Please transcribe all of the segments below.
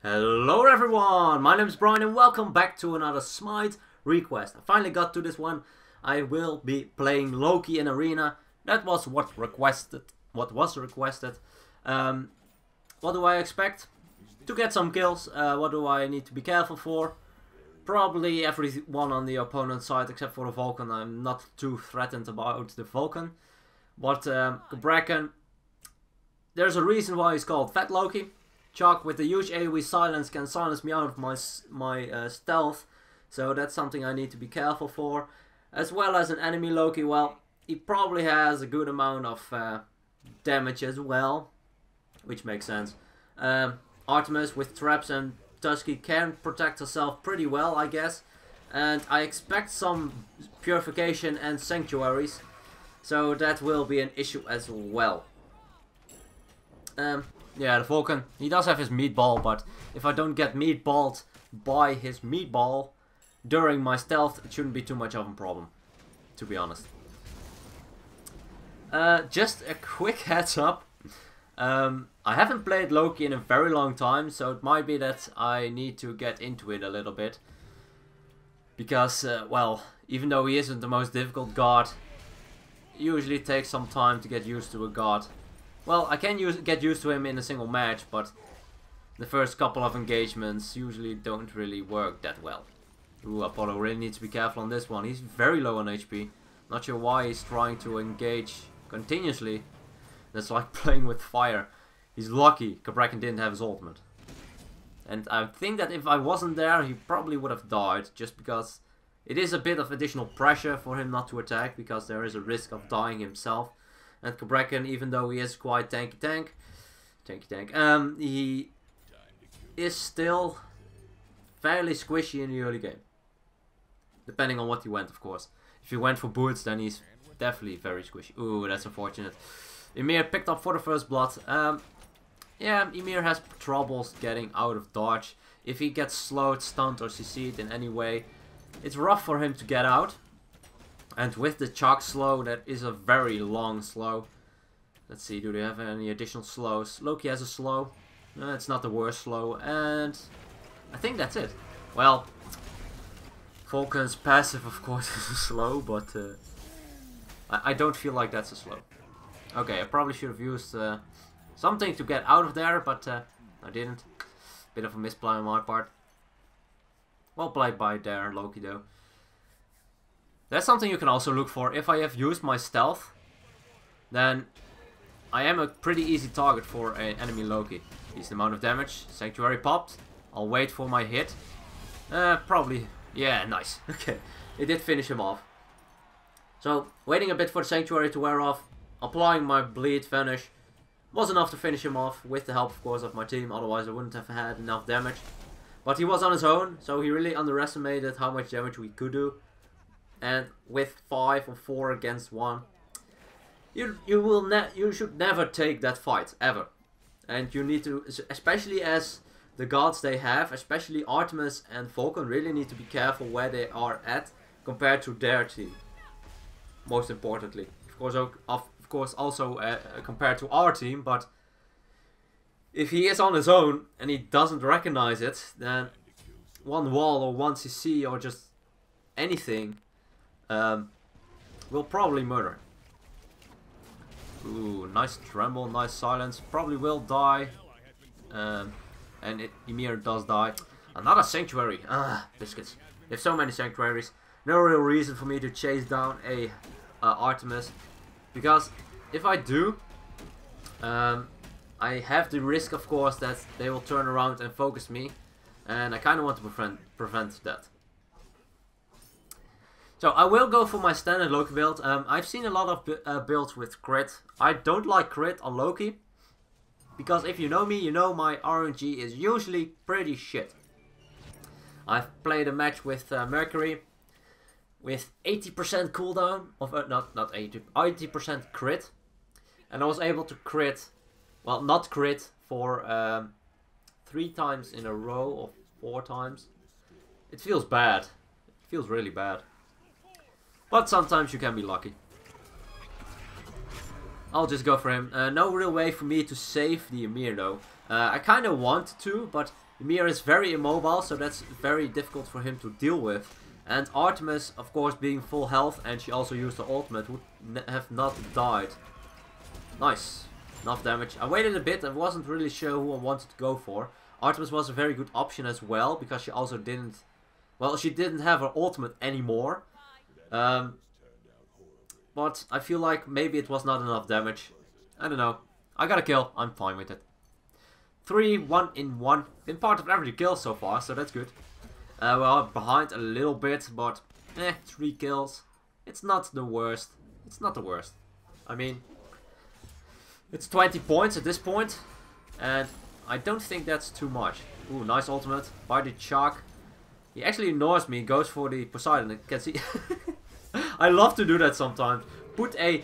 Hello everyone, my name is Brian and welcome back to another Smite request. I finally got to this one. I will be playing Loki in Arena. That was what was requested. What do I expect? To get some kills. What do I need to be careful for? Probably everyone on the opponent's side except for the Vulcan. I'm not too threatened about the Vulcan. But Bracken, there's a reason why he's called Fat Loki. Chuck with the huge AoE silence can silence me out of my stealth, so that's something I need to be careful for. As well as an enemy Loki, well, he probably has a good amount of damage as well, which makes sense. Artemis with traps and Tusky can protect herself pretty well, I guess. And I expect some purification and sanctuaries, so that will be an issue as well. Yeah, the Vulcan, he does have his meatball, but if I don't get meatballed by his meatball during my stealth, it shouldn't be too much of a problem, to be honest. Just a quick heads up. I haven't played Loki in a very long time, so it might be that I need to get into it a little bit. Because, well, even though he isn't the most difficult god, it usually takes some time to get used to a god. Well, I can get used to him in a single match, but the first couple of engagements usually don't really work that well. Ooh, Apollo really needs to be careful on this one. He's very low on HP. Not sure why he's trying to engage continuously. That's like playing with fire. He's lucky Bracken didn't have his ultimate. And I think that if I wasn't there, he probably would have died, just because it is a bit of additional pressure for him not to attack, because there is a risk of dying himself. And Bracken, even though he is quite tanky, he is still fairly squishy in the early game. Depending on what he went, of course. If he went for boots, then he's definitely very squishy. Ooh, that's unfortunate. Ymir picked up for the first blood. Yeah, Ymir has troubles getting out of dodge. If he gets slowed, stunned, or CC'd in any way, it's rough for him to get out. And with the Chuck slow, that is a very long slow. Let's see, do they have any additional slows? Loki has a slow. No, it's not the worst slow. And I think that's it. Well, Vulcan's passive, of course, is a slow, but I don't feel like that's a slow. Okay, I probably should have used something to get out of there, but I didn't. Bit of a misplay on my part. Well played by there, Loki, though. That's something you can also look for. If I have used my stealth, then I am a pretty easy target for an enemy Loki. Decent amount of damage. Sanctuary popped. I'll wait for my hit. Probably. Yeah, nice. Okay. It did finish him off. So, waiting a bit for the Sanctuary to wear off. Applying my bleed vanish. Was enough to finish him off. With the help, of course, of my team. Otherwise, I wouldn't have had enough damage. But he was on his own. So, he really underestimated how much damage we could do. And with 5 or 4 against 1, you should never take that fight ever. And you need to, especially as the gods they have, especially Artemis and Vulcan, really need to be careful where they are at compared to their team. Most importantly, of course, also compared to our team. But if he is on his own and he doesn't recognize it, then one wall or one CC or just anything will probably murder. Ooh, nice tremble, nice silence. Probably will die. And Ymir does die. Another sanctuary. Ah, biscuits. They have so many sanctuaries. No real reason for me to chase down a Artemis. Because if I do, I have the risk, of course, that they will turn around and focus me. And I kind of want to prevent that. So I will go for my standard Loki build. I've seen a lot of builds with crit. I don't like crit on Loki. Because if you know me, you know my RNG is usually pretty shit. I've played a match with Mercury with 80% cooldown. Of not 80, 80% crit. And I was able to crit, well, not crit for 3 times in a row or 4 times. It feels bad. It feels really bad. But sometimes you can be lucky. I'll just go for him. No real way for me to save the Ymir though. I kind of wanted to, but Ymir is very immobile, so that's very difficult for him to deal with. And Artemis, of course, being full health, and she also used the ultimate, would have not died. Nice. Enough damage. I waited a bit, I wasn't really sure who I wanted to go for. Artemis was a very good option as well, because she also didn't... Well, she didn't have her ultimate anymore. But I feel like maybe it was not enough damage. I don't know. I got a kill. I'm fine with it. 3, 1 in 1. Been part of every kill so far, so that's good. Well, behind a little bit, but 3 kills. It's not the worst. It's not the worst. I mean, it's 20 points at this point, and I don't think that's too much. Ooh, nice ultimate by the Chuck. He actually ignores me, goes for the Poseidon. You can see. I love to do that sometimes. Put a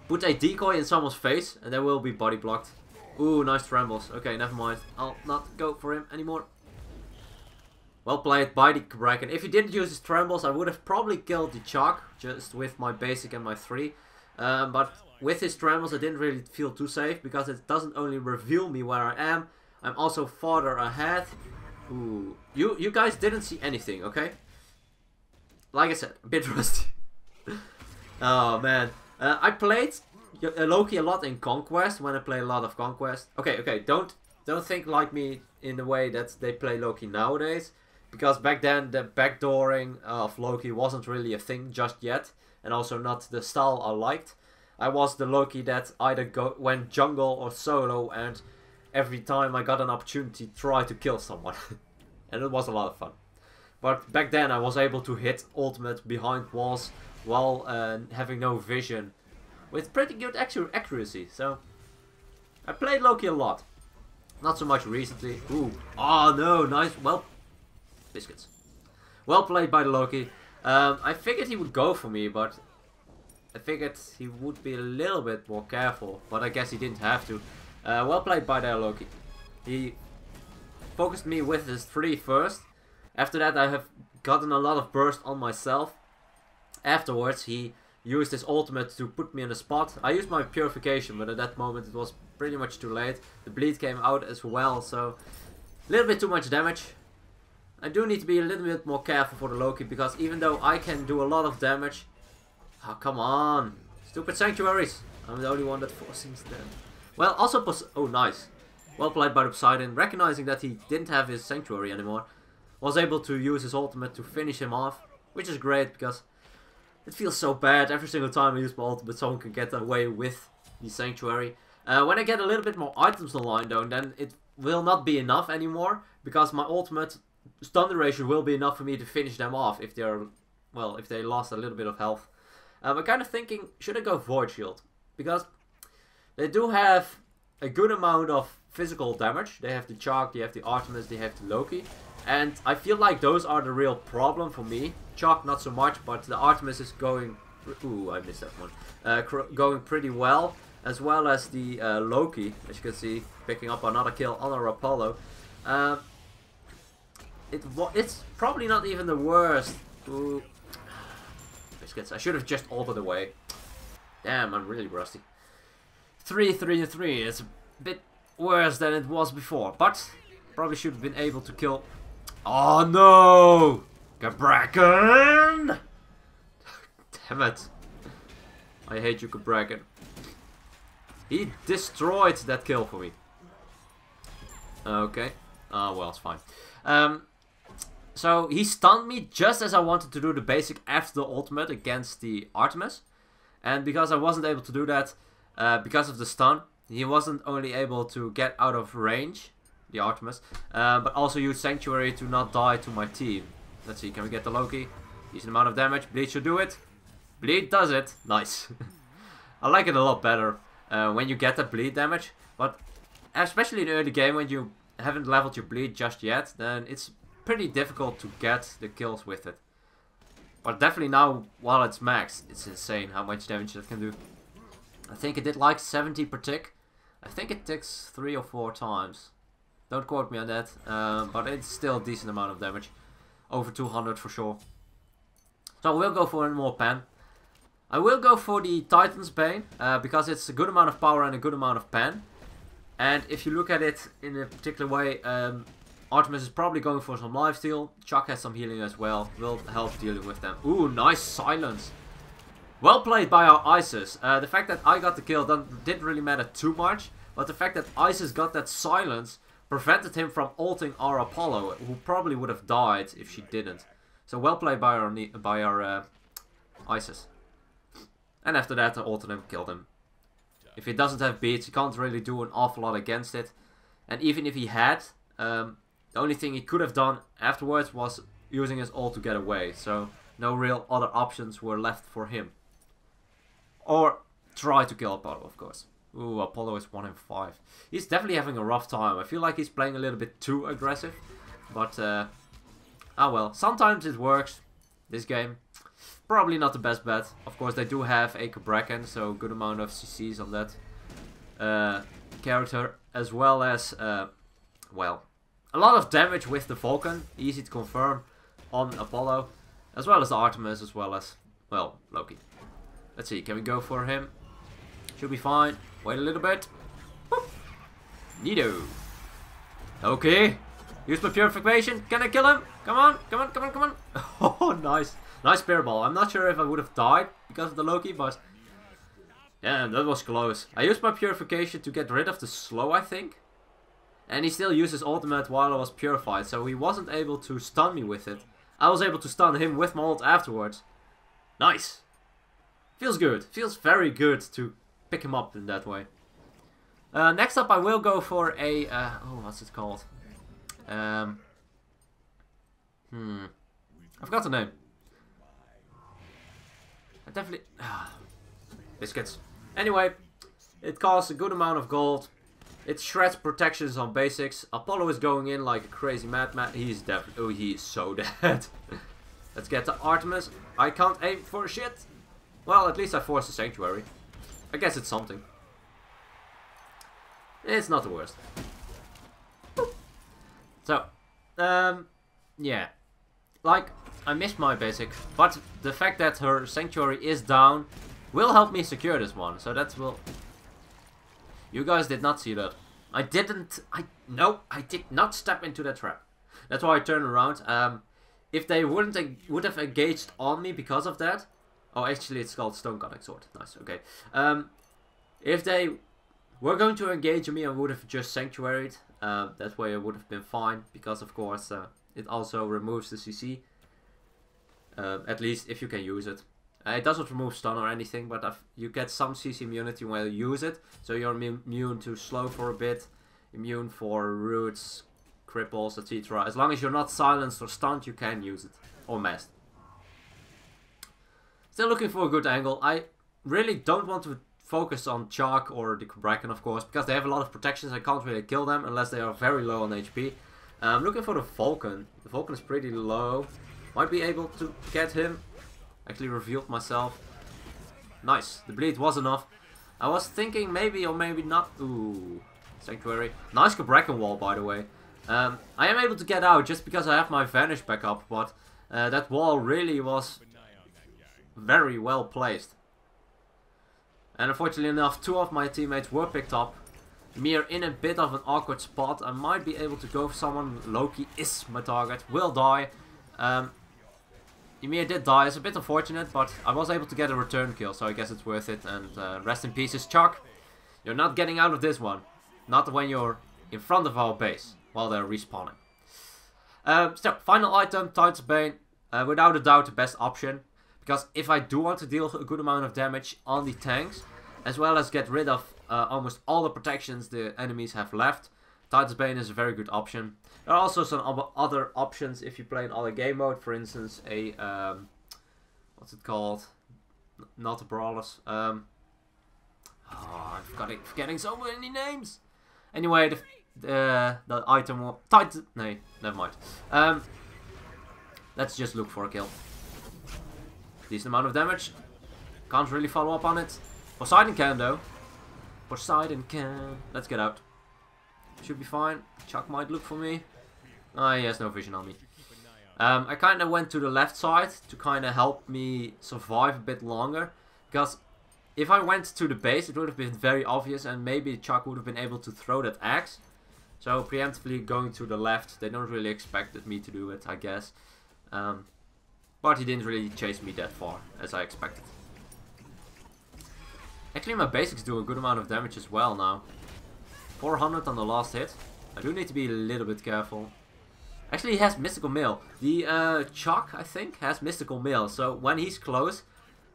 decoy in someone's face, and they will be body blocked. Ooh, nice trembles. Okay, never mind. I'll not go for him anymore. Well played by the Kraken. If he didn't use his trembles, I would have probably killed the Chuck just with my basic and my 3. But with his trembles, I didn't really feel too safe because it doesn't only reveal me where I am, I'm also farther ahead. Ooh, you guys didn't see anything, okay? Like I said, a bit rusty. Oh man, I played Loki a lot in Conquest when I play a lot of Conquest. Okay, don't think like me in the way that they play Loki nowadays, because back then the backdooring of Loki wasn't really a thing just yet, and also not the style I liked. I was the Loki that either went jungle or solo, and every time I got an opportunity try to kill someone. And it was a lot of fun. But back then I was able to hit ultimate behind walls while having no vision, with pretty good accuracy. So I played Loki a lot. Not so much recently. Ooh. Oh no, nice. Well, biscuits. Well played by the Loki. I figured he would go for me, but I figured he would be a little bit more careful. But I guess he didn't have to. Well played by the Loki. He focused me with his 3 first. After that I have gotten a lot of burst on myself. Afterwards he used his ultimate to put me in a spot. I used my purification, but at that moment it was pretty much too late. The bleed came out as well, so a little bit too much damage. I do need to be a little bit more careful for the Loki, because even though I can do a lot of damage... Oh, come on. Stupid sanctuaries. I'm the only one that forcing them. Well, also... Oh, nice. Well played by the Poseidon, recognizing that he didn't have his sanctuary anymore. Was able to use his ultimate to finish him off, which is great, because it feels so bad. Every single time I use my ultimate, someone can get away with the sanctuary. When I get a little bit more items online though, then it will not be enough anymore, because my ultimate stun duration will be enough for me to finish them off if they're, well, if they lost a little bit of health. I'm kind of thinking, should I go Void Shield? Because they do have a good amount of physical damage. They have the Chalk, they have the Artemis, they have the Loki. And I feel like those are the real problem for me. Chalk not so much, but the Artemis is going... Ooh, I missed that one. Going pretty well. As well as the Loki, as you can see, picking up another kill on our Apollo. It's probably not even the worst. Ooh. Biscuits. I should have just altered away. Damn, I'm really rusty. 3, 3, and 3. It's a bit worse than it was before, but probably should have been able to kill. Oh no! Kraken! Damn it. I hate you, Kraken. He destroyed that kill for me. Okay. Well, it's fine. So he stunned me just as I wanted to do the basic after the ultimate against the Artemis. And because I wasn't able to do that, because of the stun, he wasn't only able to get out of range, the Artemis, but also use Sanctuary to not die to my team. Let's see, can we get the Loki? Decent amount of damage. Bleed should do it. Bleed does it. Nice. I like it a lot better when you get the bleed damage. But especially in the early game when you haven't leveled your bleed just yet, then it's pretty difficult to get the kills with it. But definitely now, while it's max, it's insane how much damage that can do. I think it did like 70 per tick. I think it ticks 3 or 4 times. Don't quote me on that, but it's still a decent amount of damage. Over 200 for sure. So I will go for one more pen. I will go for the Titan's Bane, because it's a good amount of power and a good amount of pen. And if you look at it in a particular way, Artemis is probably going for some lifesteal. Chuck has some healing as well. Will help dealing with them. Ooh, nice silence. Well played by our Isis. The fact that I got the kill didn't really matter too much. But the fact that Isis got that silence prevented him from ulting our Apollo, who probably would have died if she didn't. So well played by our Isis. And after that, I ulted him, killed him. If he doesn't have beats, he can't really do an awful lot against it. And even if he had, the only thing he could have done afterwards was using his ult to get away. So no real other options were left for him. Or try to kill Apollo, of course. Ooh, Apollo is 1 in 5. He's definitely having a rough time. I feel like he's playing a little bit too aggressive. But, oh well. Sometimes it works. This game. Probably not the best bet. Of course, they do have a Bracken, so good amount of CCs on that character. As well as, well, a lot of damage with the Vulcan. Easy to confirm on Apollo. As well as the Artemis, as well as, well, Loki. Let's see, can we go for him? Should be fine. Wait a little bit. Boop. Neato. Okay. Use my purification. Can I kill him? Come on, come on, come on, come on. Oh, nice. Nice spear ball. I'm not sure if I would have died because of the Loki, but yeah, that was close. I used my purification to get rid of the slow, I think. And he still used his ultimate while I was purified, so he wasn't able to stun me with it. I was able to stun him with my ult afterwards. Nice. Feels good. Feels very good to pick him up in that way. Next up, I will go for a... oh, what's it called? I forgot the name. I definitely... biscuits. Anyway, it costs a good amount of gold. It shreds protections on basics. Apollo is going in like a crazy madman. He's definitely... oh, he is so dead. Let's get to Artemis. I can't aim for shit. Well, at least I forced a Sanctuary. I guess it's something. It's not the worst. So, yeah. Like, I missed my basic, but the fact that her Sanctuary is down will help me secure this one. So that will... You guys did not see that. I did not step into that trap. That's why I turned around. If they would have engaged on me because of that... Oh, actually it's called Stone Cutting Sword. Nice, okay. If they were going to engage me, I would have just Sanctuaried. That way I would have been fine. Because, of course, it also removes the CC. At least if you can use it. It doesn't remove stun or anything, but you get some CC immunity when you use it. So you're immune to slow for a bit, immune for roots, cripples, etc. As long as you're not silenced or stunned, you can use it. Or masked. Still looking for a good angle. I really don't want to focus on Chalk or the Bracken, of course, because they have a lot of protections. I can't really kill them unless they are very low on HP. I'm looking for the Vulcan. The Vulcan is pretty low. Might be able to get him. Actually revealed myself. Nice. The bleed was enough. I was thinking maybe or maybe not. Ooh. Sanctuary. Nice Bracken wall, by the way. I am able to get out just because I have my Vanish back up, but that wall really was very well placed. And unfortunately enough, 2 of my teammates were picked up. Me are in a bit of an awkward spot. I might be able to go for someone. Loki is my target. Will die. Ymir did die. It's a bit unfortunate, but I was able to get a return kill, so I guess it's worth it. And rest in pieces, Chuck. You're not getting out of this one. Not when you're in front of our base while they're respawning. So, final item, Titan's Bane. Without a doubt, the best option. Because if I do want to deal a good amount of damage on the tanks, as well as get rid of almost all the protections the enemies have left, Titan's Bane is a very good option. There are also some other options if you play in other game mode. For instance, a what's it called? Not a Brawlers. I'm forgetting so many names. Anyway, the item Titan. No, never mind. Let's just look for a kill. Decent amount of damage. Can't really follow up on it. Poseidon can though. Poseidon can. Let's get out. Should be fine. Chuck might look for me. Ah, he has no vision on me. I kind of went to the left side to kind of help me survive a bit longer. Because if I went to the base, it would have been very obvious, and maybe Chuck would have been able to throw that axe. So preemptively going to the left, they don't really expect me to do it, I guess. But he didn't really chase me that far, as I expected. Actually, my basics do a good amount of damage as well now. 400 on the last hit. I do need to be a little bit careful. Actually, he has Mystical Mail. The Chuck, I think, has Mystical Mail. So when he's close,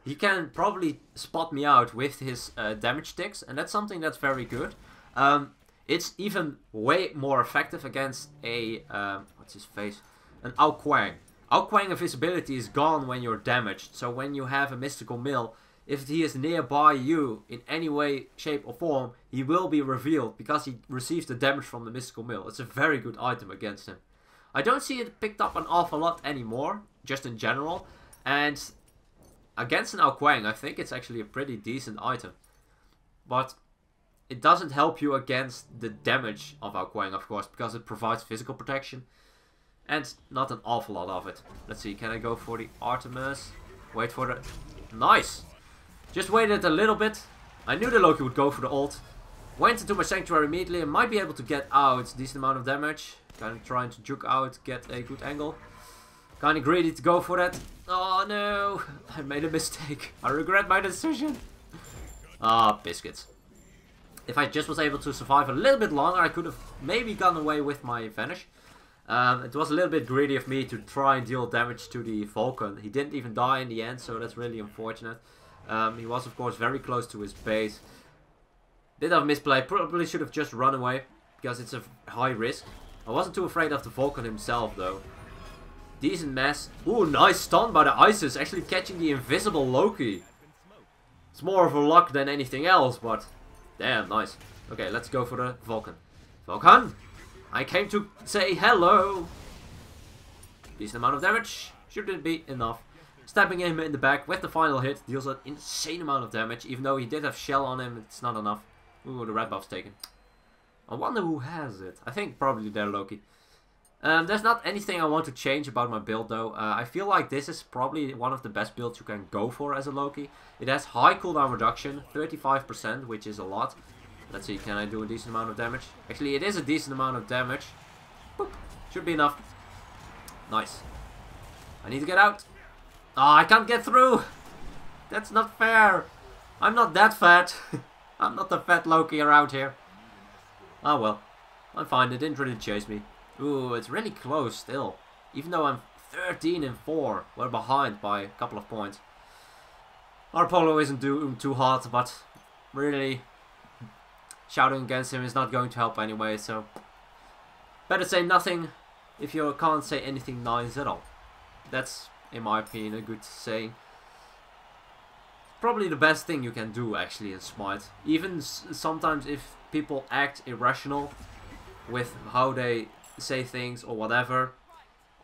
he can probably spot me out with his damage ticks. And that's something that's very good. It's even way more effective against a... what's his face? An Ao Kuang. Ao Kuang invisibility is gone when you're damaged. So when you have a Mystical Mail, if he is nearby you in any way, shape or form, he will be revealed because he receives the damage from the Mystical Mail. It's a very good item against him. I don't see it picked up an awful lot anymore, just in general. And against an Ao Kuang, I think it's actually a pretty decent item. But it doesn't help you against the damage of Ao Kuang, of course, because it provides physical protection. And not an awful lot of it. Let's see, can I go for the Artemis? Wait for the... Nice! Just waited a little bit. I knew the Loki would go for the ult. Went into my sanctuary immediately and might be able to get out decent amount of damage. Kind of trying to juke out, get a good angle. Kind of greedy to go for that. Oh no, I made a mistake. I regret my decision. Ah, biscuits. If I just was able to survive a little bit longer, I could have maybe gone away with my vanish. It was a little bit greedy of me to try and deal damage to the Vulcan. He didn't even die in the end, so that's really unfortunate. He was of course very close to his base. Did have misplay, probably should have just run away, because it's a high risk. I wasn't too afraid of the Vulcan himself though. Decent mess. Ooh, nice stun by the Isis, actually catching the invisible Loki. It's more of a luck than anything else, but damn, nice. Okay, let's go for the Vulcan. Vulcan! I came to say hello! Decent amount of damage. Shouldn't be enough. Stabbing him in the back with the final hit deals an insane amount of damage. Even though he did have shell on him, it's not enough. Ooh, the red buff's taken. I wonder who has it. I think probably their Loki. There's not anything I want to change about my build though. I feel like this is probably one of the best builds you can go for as a Loki. It has high cooldown reduction, 35%, which is a lot. Let's see, can I do a decent amount of damage? Actually, it is a decent amount of damage. Boop. Should be enough. Nice. I need to get out. Ah, I can't get through. That's not fair. I'm not that fat. I'm not the fat Loki around here. Ah well. I'm fine. They didn't really chase me. Ooh, it's really close still. Even though I'm 13 and 4. We're behind by a couple of points. Our polo isn't doing too hot, but really shouting against him is not going to help anyway, so better say nothing if you can't say anything nice at all. That's, in my opinion, a good saying. Probably the best thing you can do actually in Smite. Even sometimes if people act irrational with how they say things or whatever,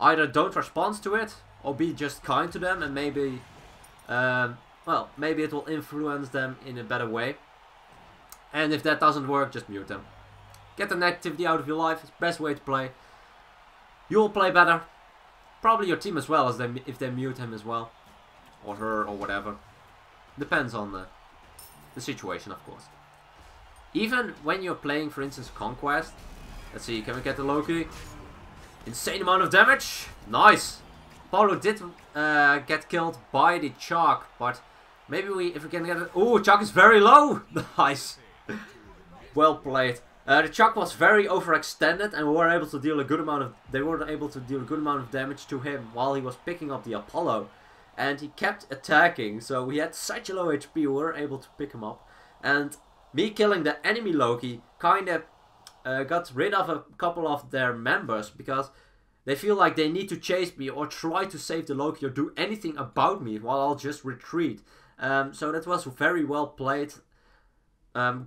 either don't respond to it or be just kind to them, and maybe well, maybe it will influence them in a better way. And if that doesn't work, just mute them. Get the negativity out of your life. It's the best way to play. You'll play better. Probably your team as well, as if they mute him as well. Or her, or whatever. Depends on the situation, of course. Even when you're playing, for instance, Conquest. Let's see, can we get the Loki? Insane amount of damage. Nice. Paulo did get killed by the Chalk, but maybe if we can get it. Ooh, Chalk is very low. Nice. Well played. The Chalk was very overextended, and we were able to deal a good amount of. They were able to deal a good amount of damage to him while he was picking up the Apollo, and he kept attacking. So he had such a low HP. We were able to pick him up, and me killing the enemy Loki kind of got rid of a couple of their members because they feel like they need to chase me or try to save the Loki or do anything about me while I'll just retreat. So that was very well played.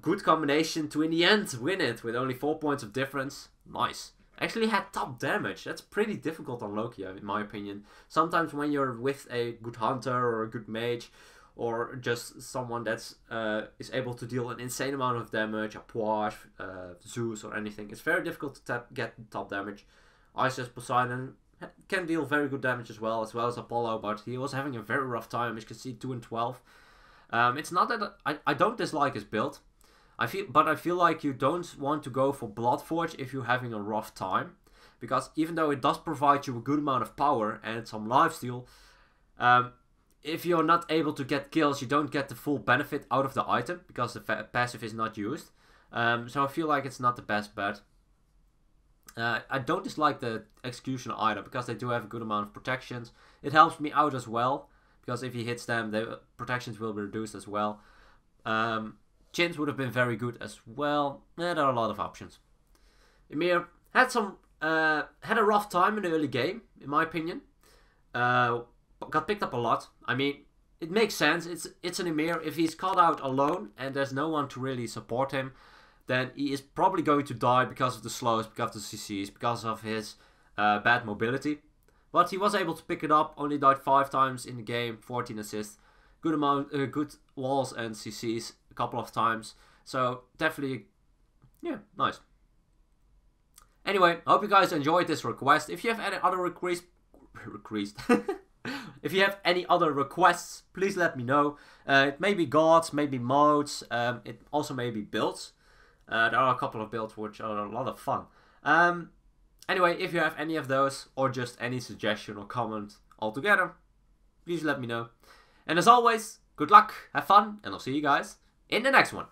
Good combination to in the end win it with only 4 points of difference. Nice. Actually had top damage. That's pretty difficult on Loki in my opinion. Sometimes when you're with a good hunter or a good mage or just someone that's is able to deal an insane amount of damage, a Poash, Zeus or anything, it's very difficult to get top damage. Isis Poseidon can deal very good damage as well as Apollo, but he was having a very rough time. As you can see, 2 and 12. It's not that I don't dislike his build. I feel like you don't want to go for Bloodforge if you're having a rough time, because even though it does provide you a good amount of power and some lifesteal, if you're not able to get kills, you don't get the full benefit out of the item because the passive is not used. So I feel like it's not the best bet. I don't dislike the Executioner either because they do have a good amount of protections. It helps me out as well because if he hits them, the protections will be reduced as well. Chins would have been very good as well. There are a lot of options. Ymir had a rough time in the early game, in my opinion. Got picked up a lot. I mean, it makes sense. It's an Ymir. If he's caught out alone and there's no one to really support him, then he is probably going to die because of the slows, because of the CCs, because of his bad mobility. But he was able to pick it up. Only died 5 times in the game. 14 assists. Good amount, good walls and CCs a couple of times. So definitely, yeah, nice. Anyway, I hope you guys enjoyed this request. If you have any other if you have any other requests, please let me know. It may be gods, maybe modes, it also may be builds. There are a couple of builds which are a lot of fun. Anyway, if you have any of those, or just any suggestion or comment altogether, please let me know. And as always, good luck, have fun, and I'll see you guys in the next one.